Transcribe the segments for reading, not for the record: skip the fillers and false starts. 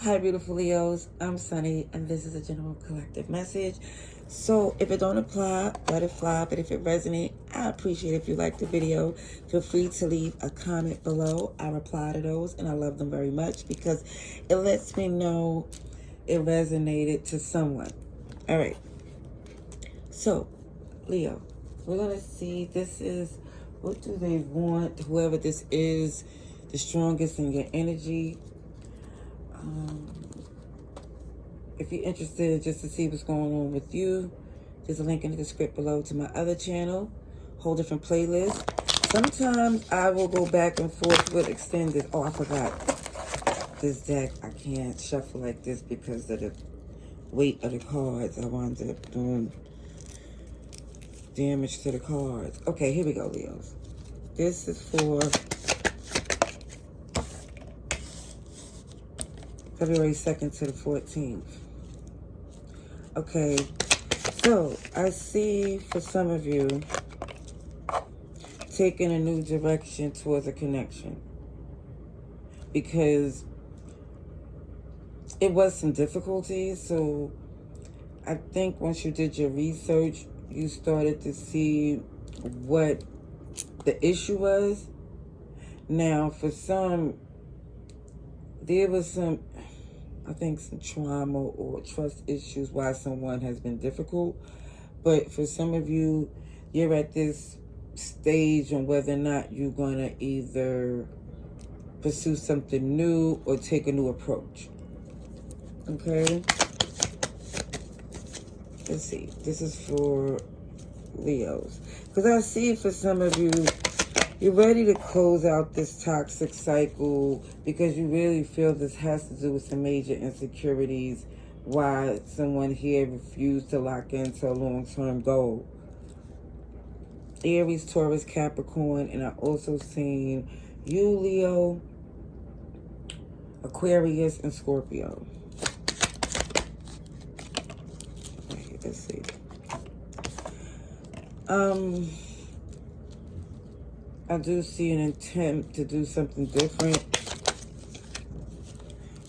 Hi, beautiful Leos. I'm Sunny, and this is a general collective message. So, if it don't apply, let it fly. But if it resonates, I appreciate if you like the video. Feel free to leave a comment below. I reply to those, and I love them very much because it lets me know it resonated to someone. All right. So, Leo, we're gonna see. This is what do they want? Whoever this is, the strongest in your energy. If you're interested just to see what's going on with you, there's a link in the description below to my other channel, whole different playlist. Sometimes I will go back and forth with extended. Oh, I forgot. This deck, I can't shuffle like this because of the weight of the cards. I wound up doing damage to the cards. Okay, here we go, Leos. This is for February 2nd to the 14th. Okay, so I see for some of you taking a new direction towards a connection because it was some difficulties. So I think once you did your research, you started to see what the issue was. Now, for some, there was some, I think, some trauma or trust issues why someone has been difficult. But for some of you, you're at this stage on whether or not you're going to either pursue something new or take a new approach. Okay? Let's see. This is for Leos. Because I see for some of you, you're ready to close out this toxic cycle because you really feel this has to do with some major insecurities why someone here refused to lock into a long-term goal. Aries, Taurus, Capricorn, and I also seen you, Leo, Aquarius, and Scorpio. Okay, let's see. I do see an attempt to do something different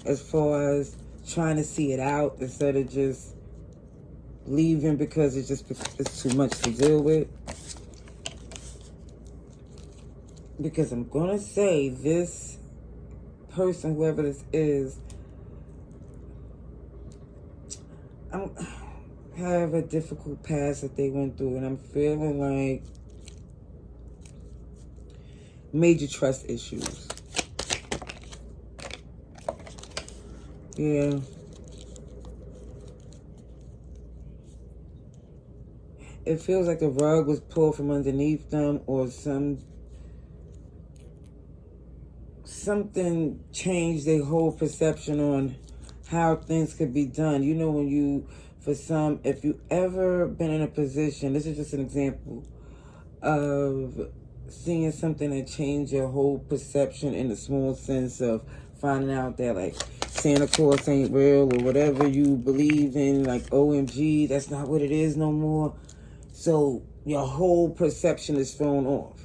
as far as trying to see it out instead of just leaving because it's too much to deal with. Because I'm going to say this person, whoever this is, have a difficult past that they went through, and I'm feeling like major trust issues. Yeah. It feels like the rug was pulled from underneath them, or something changed their whole perception on how things could be done. You know, when you, for some, if you ever been in a position, this is just an example of seeing something that changed your whole perception in the small sense of finding out that, like, Santa Claus ain't real or whatever you believe in, like, OMG, that's not what it is no more. So your whole perception is thrown off.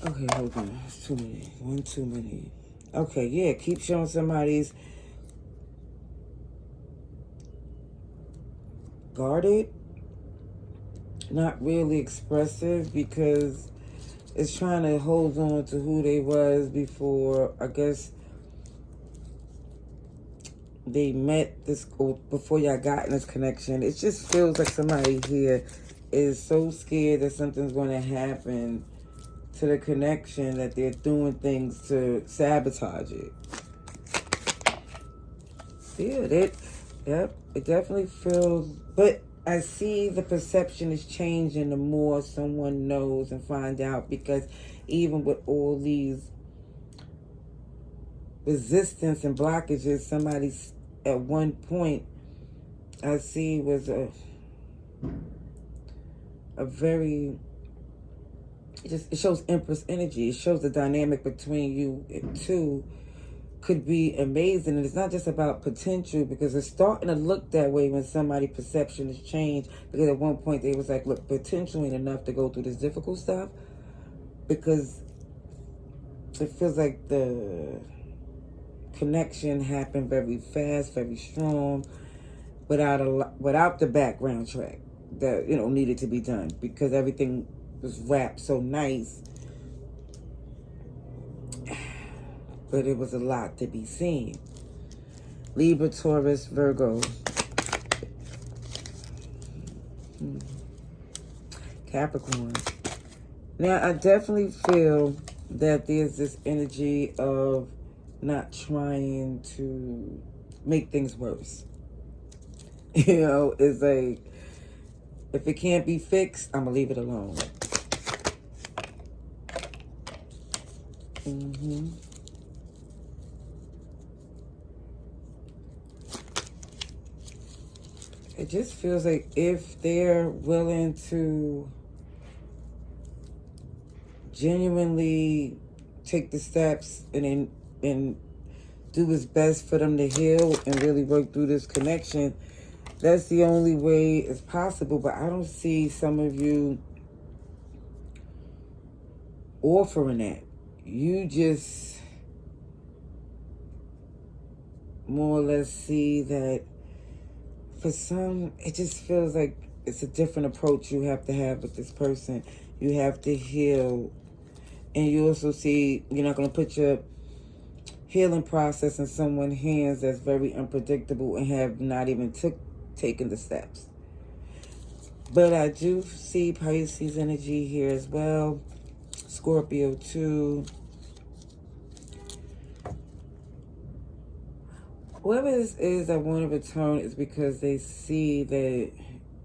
Okay, hold on. It's too many. One too many. Okay, yeah, keep showing somebody's guarded, not really expressive, because it's trying to hold on to who they was before, I guess, they met this, or before y'all got in this connection. It just feels like somebody here is so scared that something's going to happen to the connection that they're doing things to sabotage it. Yeah, yep, it definitely feels, but I see the perception is changing the more someone knows and find out, because even with all these resistance and blockages, somebody's at one point I see was a very, it shows Empress energy. It shows the dynamic between you two could be amazing. And it's not just about potential, because it's starting to look that way when somebody's perception has changed. Because at one point they was like, look, potential ain't enough to go through this difficult stuff. Because it feels like the connection happened very fast, very strong, without the background track that needed to be done, because everything was wrapped so nice, but it was a lot to be seen. Libra, Taurus, Virgo, Capricorn. Now, I definitely feel that there's this energy of not trying to make things worse. It's like, if it can't be fixed, I'm going to leave it alone. It just feels like if they're willing to genuinely take the steps and do what's best for them to heal and really work through this connection, that's the only way it's possible. But I don't see some of you offering that. You just more or less see that for some, it just feels like it's a different approach you have to have with this person. You have to heal. And you also see you're not going to put your healing process in someone's hands that's very unpredictable and have not even taken the steps. But I do see Pisces energy here as well. Scorpio too. Whoever this is that want to return is because they see that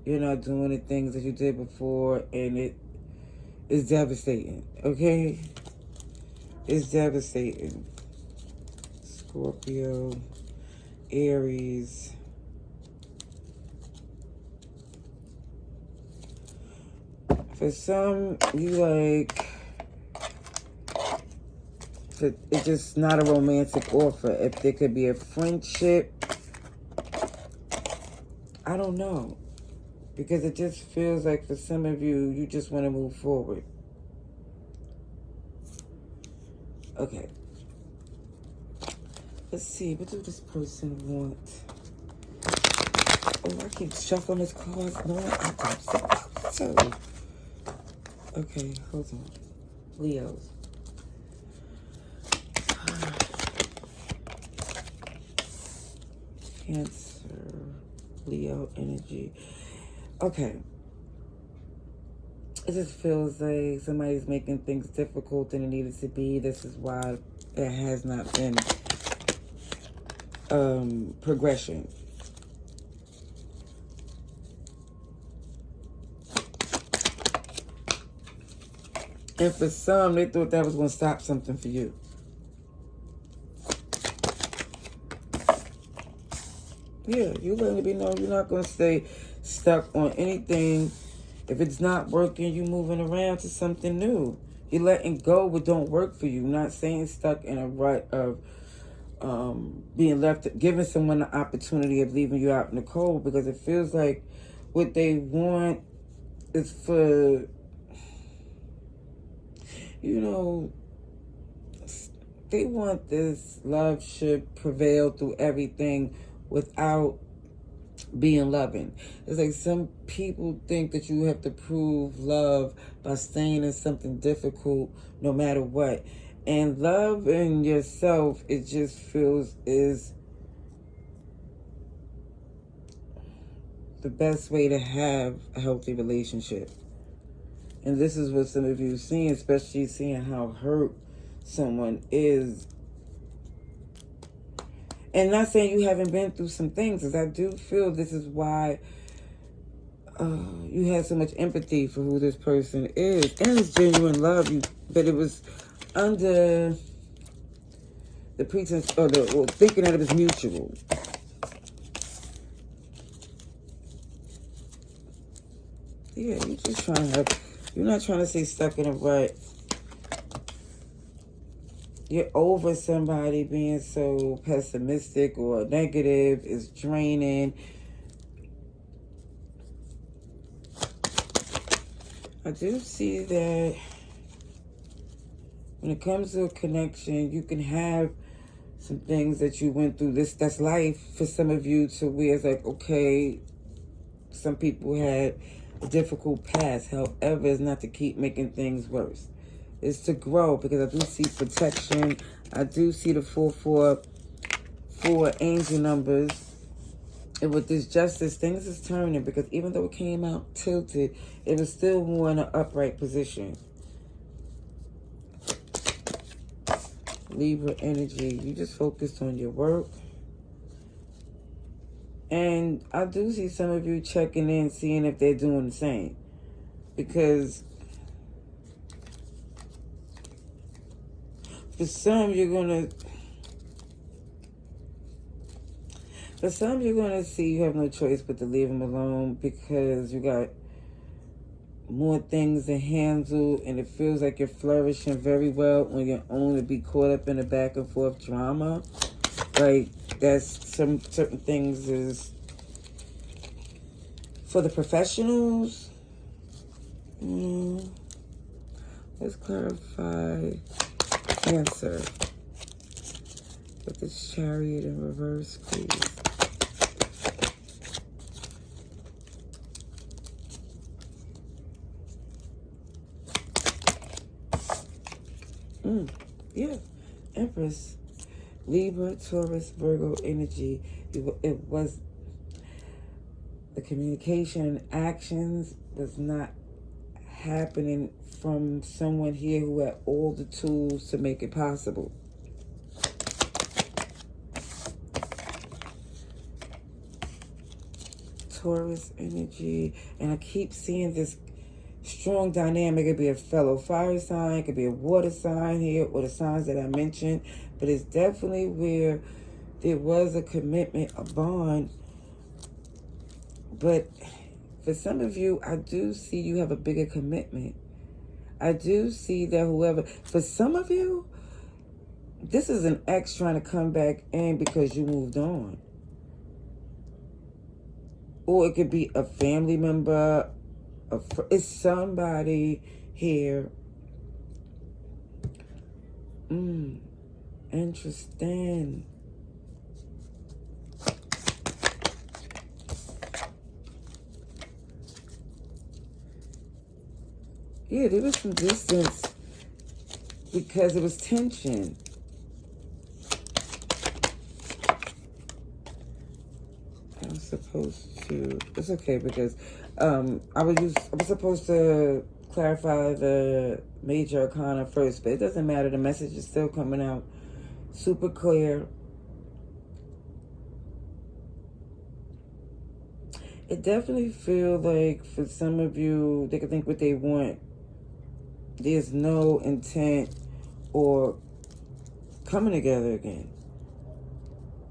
you're not doing the things that you did before, and it is devastating, okay? It's devastating. Scorpio, Aries. For some, it's just not a romantic offer. If there could be a friendship, I don't know. Because it just feels like for some of you, you just want to move forward. Okay. Let's see. What does this person want? Oh, I keep shuffling his cards. No, I don't. So. Okay, hold on. Leos. Cancer. Leo energy. Okay. It just feels like somebody's making things difficult than it needed to be. This is why there has not been progression. And for some, they thought that was going to stop something for you. Yeah, you letting it be known you're not going to stay stuck on anything. If it's not working, you moving around to something new. You're letting go what don't work for you. Not staying stuck in a rut of being left, giving someone the opportunity of leaving you out in the cold, because it feels like what they want is for, they want this love should prevail through everything without being loving. It's like some people think that you have to prove love by staying in something difficult no matter what. And love in yourself, it just feels is the best way to have a healthy relationship. And this is what some of you are seeing, especially seeing how hurt someone is. And not saying you haven't been through some things, because I do feel this is why you had so much empathy for who this person is. And it's genuine love, but it was under the pretense, or thinking that it was mutual. Yeah, you're just you're not trying to stay stuck in a rut. You're over somebody being so pessimistic or negative. Is draining. I do see that when it comes to a connection, you can have some things that you went through. That's life for some of you, to where it's like, okay, some people had a difficult past. However, it's not to keep making things worse. It's to grow, because I do see protection. I do see the 444 angel numbers. And with this justice, things is turning, because even though it came out tilted, it was still more in an upright position. Libra energy, you just focused on your work. And I do see some of you checking in, seeing if they're doing the same. Because for some, you're going to see you have no choice but to leave them alone, because you got more things to handle, and it feels like you're flourishing very well on your own, to be caught up in the back and forth drama. Like, that's some certain things is for the professionals. Let's clarify Cancer with this Chariot in reverse, please. Yeah, Empress, Libra, Taurus, Virgo energy. It was the communication actions was not happening from someone here who had all the tools to make it possible. Taurus energy, and I keep seeing this strong dynamic. It could be a fellow fire sign, it could be a water sign here, or the signs that I mentioned, but it's definitely where there was a commitment, a bond. But for some of you, I do see you have a bigger commitment. I do see that for some of you, this is an ex trying to come back in because you moved on. Or it could be a family member, it's somebody here. Interesting. Yeah, there was some distance because it was tension. I'm supposed to, it's okay, because I was supposed to clarify the major arcana first, but it doesn't matter. The message is still coming out super clear. It definitely feels like for some of you, they can think what they want. There's no intent or coming together again.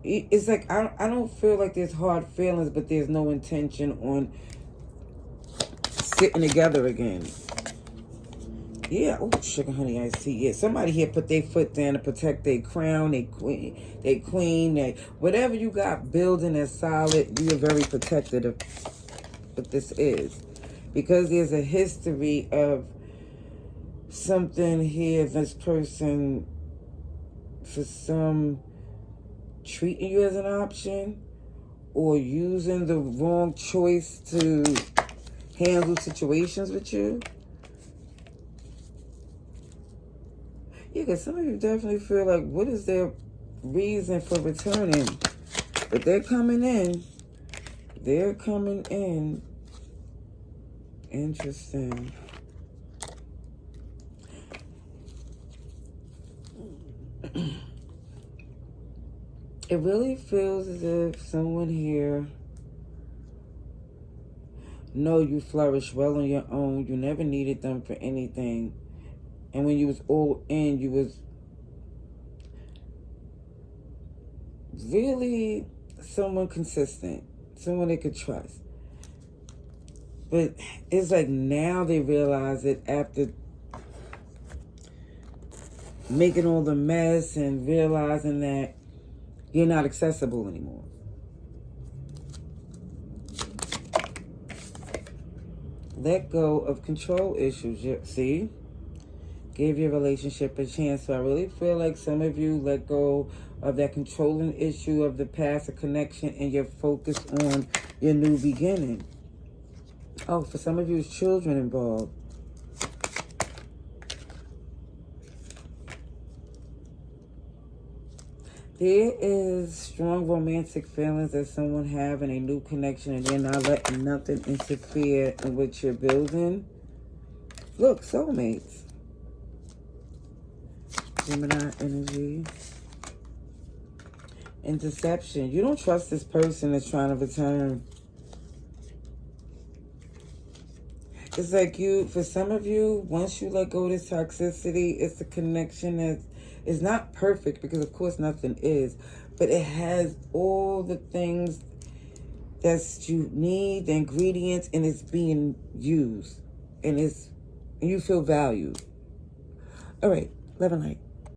It's like, I don't feel like there's hard feelings, but there's no intention on sitting together again. Yeah, oh, sugar honey, I see. Yeah, somebody here put their foot down to protect their crown, their queen, whatever you got building that's solid. You are very protected of what this is, because there's a history of something here. This person, for some, treating you as an option or using the wrong choice to handle situations with you. Yeah, because some of you definitely feel like, what is their reason for returning? But they're coming in. They're coming in. Interesting. It really feels as if someone here know you flourish well on your own. You never needed them for anything. And when you was all in, you was really someone consistent, someone they could trust. But it's like now they realize it after making all the mess and realizing that you're not accessible anymore. Let go of control issues. See? Give your relationship a chance. So I really feel like some of you let go of that controlling issue of the past, a connection, and you're focused on your new beginning. Oh, for some of you, it's children involved. There is strong romantic feelings that someone have in a new connection, and they're not letting nothing interfere in what you're building. Look, soulmates. Gemini energy. And deception. You don't trust this person that's trying to return. It's like for some of you, once you let go of this toxicity, it's a connection that is not perfect, because of course nothing is, but it has all the things that you need, the ingredients, and it's being used, and you feel valued. All right, love and light.